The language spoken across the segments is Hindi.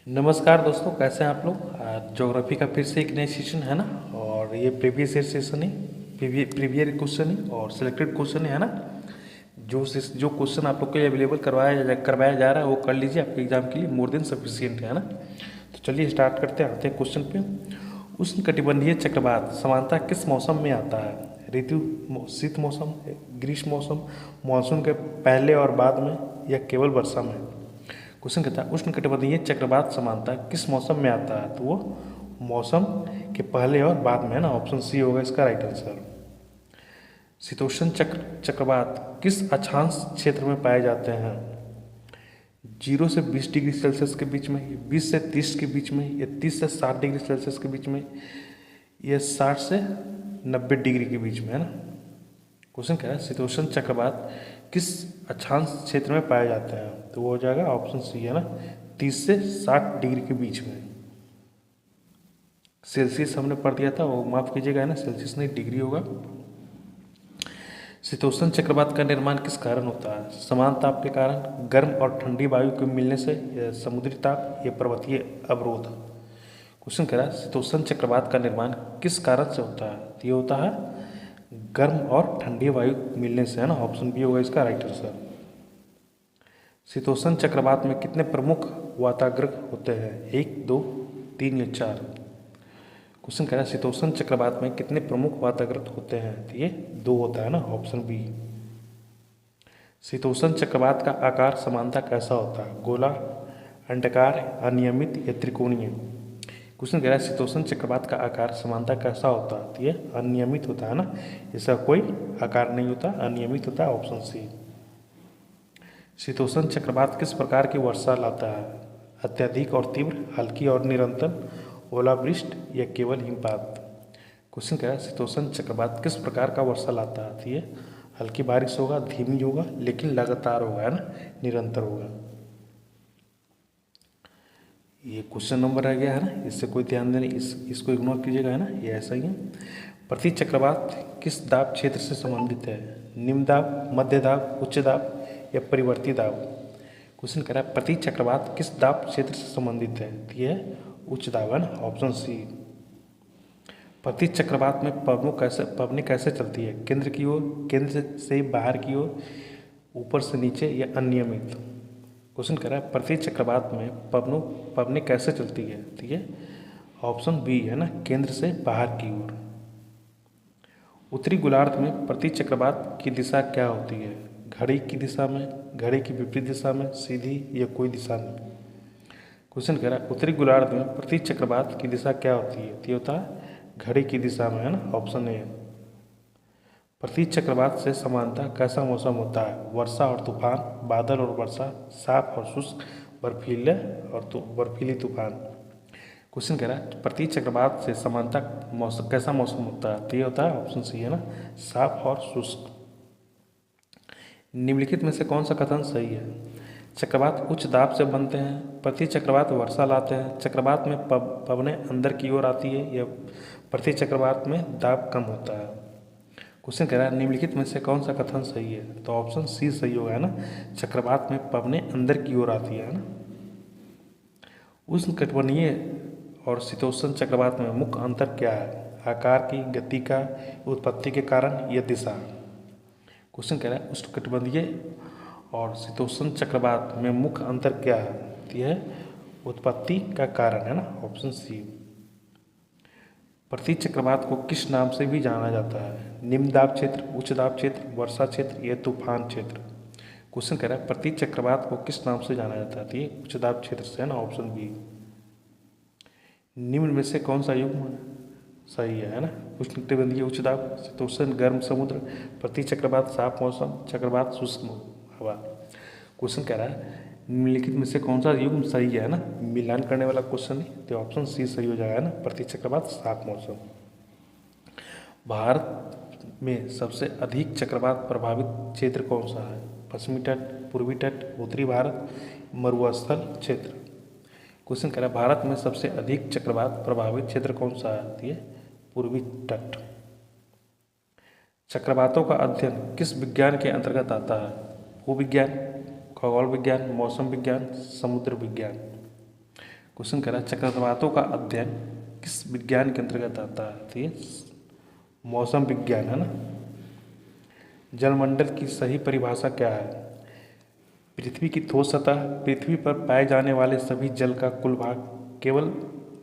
नमस्कार दोस्तों, कैसे हैं आप लोग। आज ज्योग्राफी का फिर से एक नया सेशन है ना। और ये प्रीवियस ईयर सेशन है, प्रीवियर क्वेश्चन है और सिलेक्टेड क्वेश्चन है ना। जो क्वेश्चन आप लोग के लिए अवेलेबल करवाया जा रहा है वो कर लीजिए, आपके एग्जाम के लिए मोर देन सफिशियंट है ना। तो चलिए स्टार्ट करते हैं, आते हैं क्वेश्चन पे। उष्ण कटिबंधीय चक्रवात सामान्यतः किस मौसम में आता है? ऋतु, शीत मौसम, ग्रीष्म मौसम, मानसून के पहले और बाद में, या केवल वर्षा में? क्वेश्चन कहता है उष्ण कटिबंधीय चक्रवात सामान्यतः किस मौसम में आता है? तो वो मौसम के पहले और बाद में है ना। ऑप्शन सी होगा इसका राइट आंसर। शीतोष्ण चक्रवात किस अक्षांश क्षेत्र में पाए जाते हैं? 0 से 20 डिग्री सेल्सियस के बीच में, 20 से 30 के बीच में, या 30 से 60 डिग्री सेल्सियस के बीच में, या 60 से 90 डिग्री के बीच में, है ना। क्वेश्चन क्या है, शीतोष्ण चक्रवात किस अक्षांश क्षेत्र में पाए जाते हैं? तो वो हो जाएगा ऑप्शन सी है ना, 30 से 60 डिग्री के बीच में। सेल्सियस हमने पढ़ दिया था, वो माफ कीजिएगा, है ना, सेल्सियस नहीं, डिग्री होगा। शीतोष्ण चक्रवात का निर्माण किस कारण होता है? समान ताप के कारण, गर्म और ठंडी वायु के मिलने से, या समुद्री ताप, या पर्वतीय अवरोध? क्वेश्चन कह रहा है शीतोष्ण चक्रवात का निर्माण किस कारण से होता है? तो ये होता है गर्म और ठंडी वायु मिलने से, है ना। ऑप्शन बी होगा इसका राइट आंसर। शीतोष्ण चक्रवात में कितने प्रमुख वाताग्र होते हैं? 1, 2, 3 या 4? क्वेश्चन कह रहा है शीतोष्ण चक्रवात में कितने प्रमुख वाताग्र होते हैं? तो ये 2 होता है ना, ऑप्शन बी। शीतोष्ण चक्रवात का आकार समानता कैसा होता है? गोला, अंडाकार, अनियमित, या त्रिकोणीय? क्वेश्चन कह रहा है शीतोष्ण चक्रवात का आकार समानता कैसा होता है? तो ये अनियमित होता है ना, इसका कोई आकार नहीं होता, अनियमित होता है, ऑप्शन सी। शीतोष्ण चक्रवात किस प्रकार की वर्षा लाता है? अत्यधिक और तीव्र, हल्की और निरंतर, ओलावृष्टि, या केवल हिमपात? क्वेश्चन कह रहा है शीतोष्ण चक्रवात किस प्रकार का वर्षा लाता है? तो ये हल्की बारिश होगा, धीमी होगा, लेकिन लगातार होगा, है ना, निरंतर होगा। ये क्वेश्चन नंबर आ गया है ना, इससे कोई ध्यान देने, इसको इग्नोर कीजिएगा, है ना, ये ऐसा ही है। प्रति चक्रवात किस दाब क्षेत्र से संबंधित है? निम्न दाब, मध्य दाब, उच्च दाब, या परिवर्ती दाब? क्वेश्चन कह रहा है प्रति चक्रवात किस दाब क्षेत्र से संबंधित है? तो ये उच्च दाब है ना, ऑप्शन सी। प्रति चक्रवात में पवनें कैसे चलती है? केंद्र की ओर, केंद्र से बाहर की ओर, ऊपर से नीचे, या अनियमित? क्वेश्चन कह रहा है प्रति चक्रवात में पवनें कैसे चलती है? तो ये ऑप्शन बी है ना, केंद्र से बाहर की ओर। उत्तरी गोलार्ध में प्रति चक्रवात की दिशा क्या होती है? घड़ी की दिशा में, घड़ी की विपरीत दिशा में, सीधी, या कोई दिशा नहीं? क्वेश्चन कह रहा है उत्तरी गोलार्ध में प्रति चक्रवात की दिशा क्या होती है? तो ये होता है घड़ी की दिशा में, है ना, ऑप्शन ए। प्रति चक्रवात से समानता कैसा मौसम होता है? वर्षा और तूफान, बादल और वर्षा, साफ और शुष्क, बर्फीले और बर्फीली तूफान? क्वेश्चन कह रहा है प्रति चक्रवात से समानता मौसम कैसा मौसम होता है? तो ये होता है ऑप्शन सी है ना, साफ और शुष्क। निम्नलिखित में से कौन सा कथन सही है? चक्रवात उच्च दाब से बनते हैं, प्रति चक्रवात वर्षा लाते हैं, चक्रवात में पवनें अंदर की ओर आती है, या प्रति चक्रवात में दाब कम होता है? क्वेश्चन कह रहा है निम्नलिखित में से कौन सा कथन सही है? तो ऑप्शन सी सही होगा, है ना, चक्रवात में पवनें अंदर की ओर आती है ना। उष्ण कटिबंधीय और शीतोष्ण चक्रवात में मुख्य अंतर क्या है? आकार की, गति का, उत्पत्ति के कारण, या दिशा? क्वेश्चन कह रहा है उष्ण कटिबंधीय और शीतोष्ण चक्रवात में मुख्य अंतर क्या है? तो यह उत्पत्ति का कारण है ना, ऑप्शन सी। प्रति चक्रवात को किस नाम से भी जाना जाता है? निम्न दाब क्षेत्र, उच्च दाब क्षेत्र, वर्षा क्षेत्र, या तूफान क्षेत्र? क्वेश्चन कह रहा है प्रति चक्रवात को किस नाम से जाना जाता है? तो ये उच्च दाब क्षेत्र से, है ना, ऑप्शन बी। निम्न में से कौन सा युग्म सही है ना? उष्ण कटिबंधीय उच्च दाब, शीतोष्ण गर्म समुद्र, प्रति चक्रवात साफ मौसम, चक्रवात शुष्क हवा? क्वेश्चन कह रहा है निम्नलिखित में से कौन सा युग्म सही है ना, मिलान करने वाला क्वेश्चन है, तो ऑप्शन सी सही हो जाएगा ना, प्रति चक्रवात साफ मौसम। भारत में सबसे अधिक चक्रवात प्रभावित क्षेत्र कौन सा है? पश्चिमी तट, पूर्वी तट, उत्तरी भारत, मरुस्थल क्षेत्र? क्वेश्चन कह रहा है भारत में सबसे अधिक चक्रवात प्रभावित क्षेत्र कौन सा है? तो ये पूर्वी तट। चक्रवातों का अध्ययन किस विज्ञान के अंतर्गत आता है? भूविज्ञान, खगोल विज्ञान, मौसम विज्ञान, समुद्र विज्ञान? क्वेश्चन कह रहा है चक्रवातों का अध्ययन किस विज्ञान के अंतर्गत आता है? तो ये मौसम विज्ञान है ना। जलमंडल की सही परिभाषा क्या है? पृथ्वी की ठोस सतह, पृथ्वी पर पाए जाने वाले सभी जल का कुल भाग, केवल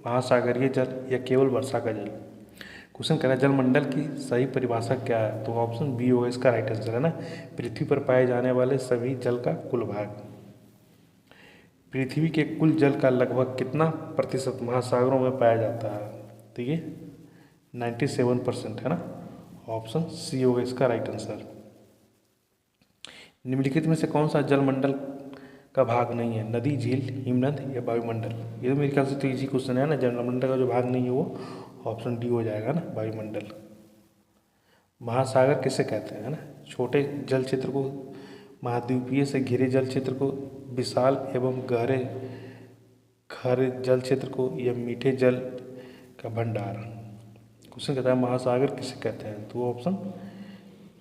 महासागरीय जल या केवल वर्षा का जल। क्वेश्चन कह रहा है जलमंडल की सही परिभाषा क्या है? तो ऑप्शन बी होगा इसका राइट आंसर है ना। पृथ्वी पर पाए जाने वाले सभी जल का कुल भाग। पृथ्वी के कुल जल का लगभग कितना प्रतिशत महासागरों में पाया जाता है? तो ये 97% है ना। ऑप्शन सी होगा इसका राइट आंसर। निम्नलिखित में से कौन सा जलमंडल का भाग नहीं है? नदी, झील, हिमनद या वायुमंडल। ये तो मेरे ख्याल से तो इजी क्वेश्चन है ना। जलमंडल का जो भाग नहीं है वो ऑप्शन डी हो जाएगा ना, वायुमंडल। महासागर किसे कहते हैं ना? छोटे जल क्षेत्र को, महाद्वीपीय से घिरे जल क्षेत्र को, विशाल एवं गहरे खारे जल क्षेत्र को, या मीठे जल का भंडार। क्वेश्चन कहता है महासागर किसे कहते हैं? तो ऑप्शन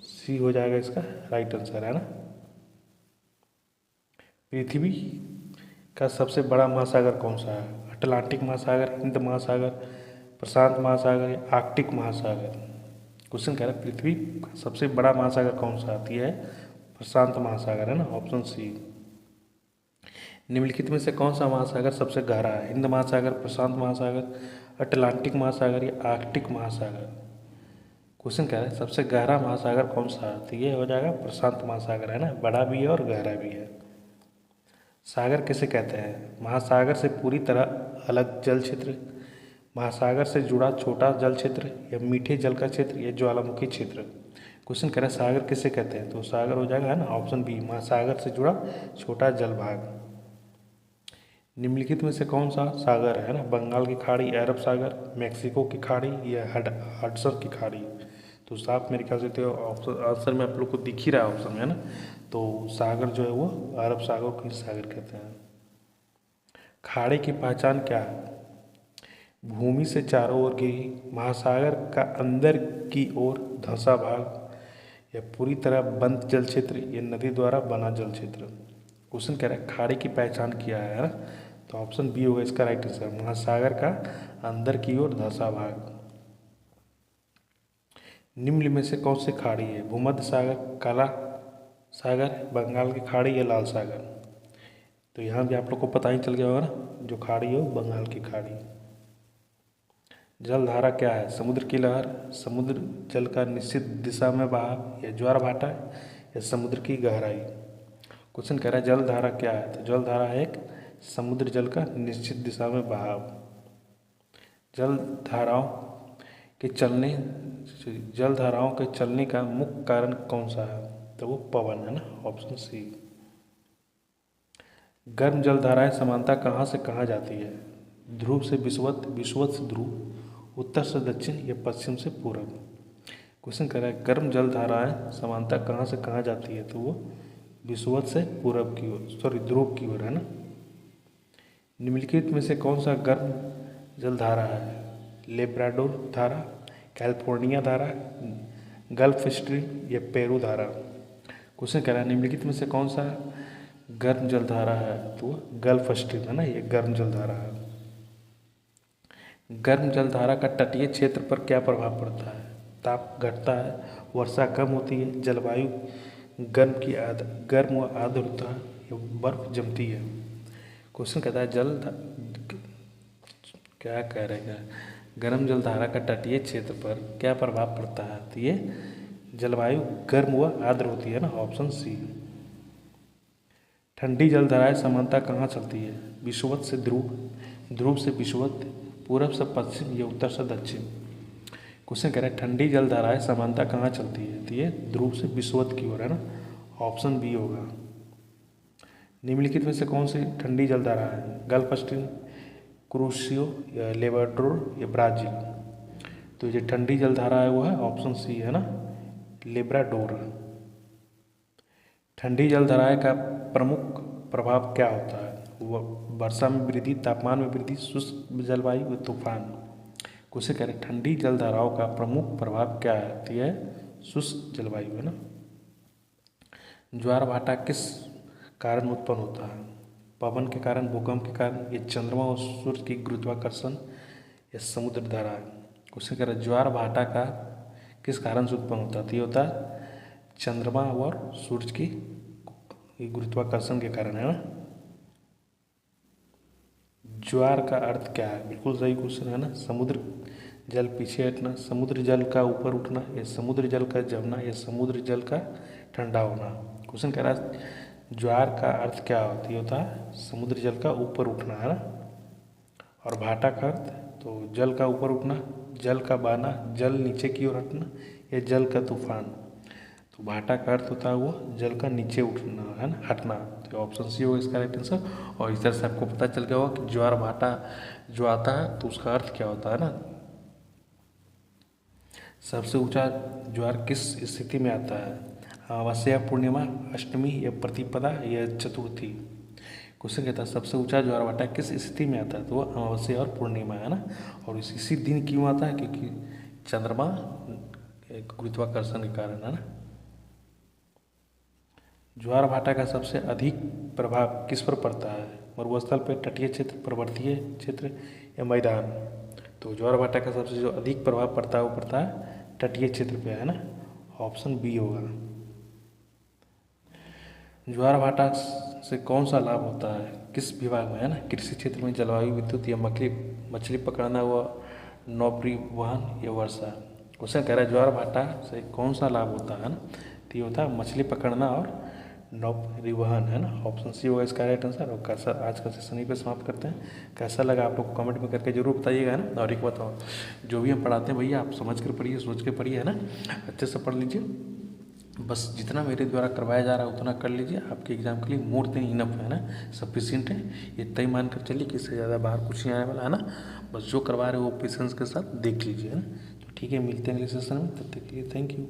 सी हो जाएगा इसका राइट आंसर है ना। पृथ्वी का सबसे बड़ा महासागर कौन सा है? अटलांटिक महासागर, हिंद महासागर, प्रशांत महासागर या आर्कटिक महासागर। क्वेश्चन कह रहा है पृथ्वी का सबसे बड़ा महासागर कौन सा आती है? प्रशांत महासागर है ना। Option C. निम्नलिखित में से कौन सा महासागर सबसे गहरा है? हिंद महासागर, प्रशांत महासागर, अटलांटिक महासागर या आर्कटिक महासागर। क्वेश्चन कह रहा है सबसे गहरा महासागर कौन सा है? तो ये हो जाएगा प्रशांत महासागर है ना। बड़ा भी है और गहरा भी है। सागर किसे कहते हैं? महासागर से पूरी तरह अलग जल क्षेत्र, महासागर से जुड़ा छोटा जल क्षेत्र, या मीठे जल का क्षेत्र, या ज्वालामुखी क्षेत्र। क्वेश्चन कह रहा है सागर किसे कहते हैं? तो सागर हो जाएगा है ना ऑप्शन बी, महासागर से जुड़ा छोटा जल भाग। निम्नलिखित में से कौन सा सागर है ना? बंगाल की खाड़ी, अरब सागर, मैक्सिको की खाड़ी या हडसन की खाड़ी। तो साफ मेरे ख्याल से तो ऑप्शन आंसर में आप लोग को दिख ही रहा है ऑप्शन में है ना। तो सागर जो है वो अरब सागर को सागर कहते हैं। खाड़ी की पहचान क्या है? भूमि से चारों ओर घिरी, महासागर का अंदर की ओर धंसा भाग, या पूरी तरह बंद जल क्षेत्र, या नदी द्वारा बना जल क्षेत्र। क्वेश्चन कह रहा है खाड़ी की पहचान क्या है ना। तो ऑप्शन बी होगा इसका राइट आंसर, महासागर का अंदर की ओर धंसा भाग। निम्न में से कौन सी खाड़ी है? भूमध्य सागर, काला सागर, बंगाल की खाड़ी या लाल सागर। तो यहाँ भी आप लोग को पता ही चल गया होगा ना, जो खाड़ी है वो बंगाल की खाड़ी। जलधारा क्या है? समुद्र की लहर, समुद्र जल का निश्चित दिशा में बहाव, या ज्वार भाटा, या समुद्र की गहराई। क्वेश्चन कह रहा है जलधारा क्या है? तो जलधारा है एक समुद्र जल का निश्चित दिशा में बहाव। जलधाराओं के चलने का मुख्य कारण कौन सा है? तो वो पवन है ना। Option C. गर्म जलधाराएं समानता कहाँ से कहाँ जाती है? ध्रुव से विषुवत, विषुवत से ध्रुव, उत्तर से दक्षिण, या पश्चिम से पूर्व। क्वेश्चन कह रहा है गर्म जलधाराएं समानता कहाँ से कहाँ जाती है? तो वो विषुवत से पूर्व की ओर, ध्रुव की ओर है ना। निम्नलिखित में से कौन सा गर्म जलधारा है? लेब्राडोर धारा, कैलिफोर्निया धारा, गल्फ स्ट्रीम, या पेरू धारा। क्वेश्चन कह रहा है निम्नलिखित में से कौन सा गर्म जलधारा है? तो गल्फ स्ट्रीम है ना, ये गर्म जलधारा है। गर्म जलधारा का तटीय क्षेत्र पर क्या प्रभाव पड़ता है? ताप घटता है, वर्षा कम होती है, जलवायु गर्म व आर्द्र होता है, या बर्फ जमती है। क्वेश्चन कहता है क्या कह रहे हैं? गर्म जलधारा का तटीय क्षेत्र पर क्या प्रभाव पड़ता है? तो ये जलवायु गर्म व आर्द्र होती है ना। Option C. ठंडी जलधाराएं समानता कहाँ चलती है? विषुवत से ध्रुव, ध्रुव से विषुवत, पूरब से पश्चिम, या उत्तर से दक्षिण। क्वेश्चन कह रहा है ठंडी जलधाराएं समानता कहाँ चलती है? तो ये ध्रुव से विषुवत की ओर है ना। ऑप्शन बी होगा। निम्नलिखित में से कौन सी ठंडी जलधारा है? गल्फ स्ट्रीम, क्रूसियो, या लेब्राडोर, या ब्राज़ील। तो ये ठंडी जलधारा है वो है ऑप्शन सी है ना, लेब्राडोर। ठंडी जलधाराएं का प्रमुख प्रभाव क्या होता है? वह वर्षा में वृद्धि, तापमान में वृद्धि, शुष्क जलवायु व तूफान। कुछ कह रहे ठंडी जलधाराओं का प्रमुख प्रभाव क्या है? तो यह शुष्क जलवायु है ना। ज्वार भाटा किस कारण उत्पन्न होता है? पवन के कारण, भूकंप के कारण, ये चंद्रमा और सूर्य की गुरुत्वाकर्षण, या समुद्र धारा। क्वेश्चन कह रहा है ज्वार भाटा का किस कारण से उत्पन्न होता है? तो ये होता है चंद्रमा और सूर्य की गुरुत्वाकर्षण के कारण, है ना। ज्वार का अर्थ क्या है? बिल्कुल सही क्वेश्चन है ना। समुद्र जल पीछे हटना, समुद्र जल का ऊपर उठना, या समुद्र जल का जमना, या समुद्र जल का ठंडा होना। क्वेश्चन कह रहा है ज्वार का अर्थ क्या होती होता है? समुद्र जल का ऊपर उठना, है ना। और भाटा का अर्थ तो जल का ऊपर उठना, जल का बहना, जल नीचे की ओर हटना, या जल का तूफान। तो भाटा का अर्थ होता है वो जल का नीचे उठना, है ना, हटना। तो ऑप्शन सी होगा इसका राइट आंसर। और इस तरह से आपको पता चल गया होगा कि ज्वार भाटा जो आता है तो उसका अर्थ क्या होता है ना। सबसे ऊंचा ज्वार किस स्थिति में आता है? अमावस्या, पूर्णिमा, अष्टमी, या प्रतिपदा, या चतुर्थी। क्वेश्चन कहता है सबसे ऊंचा ज्वार भाटा किस स्थिति में आता है? तो वो अमावस्या और पूर्णिमा, है ना। और इसी दिन क्यों आता है? क्योंकि चंद्रमा गुरुत्वाकर्षण के कारण, है ना। ज्वार भाटा का सबसे अधिक प्रभाव किस पर पड़ता है? मरुस्थल पर, तटीय क्षेत्र, पर्वतीय क्षेत्र, या मैदान। तो ज्वार भाटा का सबसे जो अधिक प्रभाव पड़ता है वो पड़ता है तटीय क्षेत्र पे, है ना। ऑप्शन बी होगा। ज्वार भाटा से कौन सा लाभ होता है? किस विभाग में, है ना? कृषि क्षेत्र में, जलवायु विद्युत, या मछली पकड़ना, व नौपरिवहन, या वर्षा। क्वेश्चन कह रहा है ज्वार भाटा से कौन सा लाभ होता है ना। तो ये होता है मछली पकड़ना और नौपरिवहन, है ना। ऑप्शन सी होगा इसका राइट आंसर। और कैसा आज का सेशन यहीं पे समाप्त करते हैं। कैसा लगा आप लोग कमेंट में करके जरूर बताइएगा, है ना। और एक बताओ जो भी हम पढ़ाते हैं भैया आप समझ कर पढ़िए, सोच के पढ़िए, है ना। अच्छे से पढ़ लीजिए। बस जितना मेरे द्वारा करवाया जा रहा है उतना कर लीजिए। आपके एग्जाम के लिए मोर देन इनफ है ना, सफिशिएंट है। इतना ही मान कर चलिए कि इससे ज़्यादा बाहर कुछ नहीं आने वाला, है ना। बस जो करवा रहे हो वो पेशेंस के साथ देख लीजिए, है ना। तो ठीक है, मिलते हैं अगले सेशन में। तब तक के लिए थैंक यू।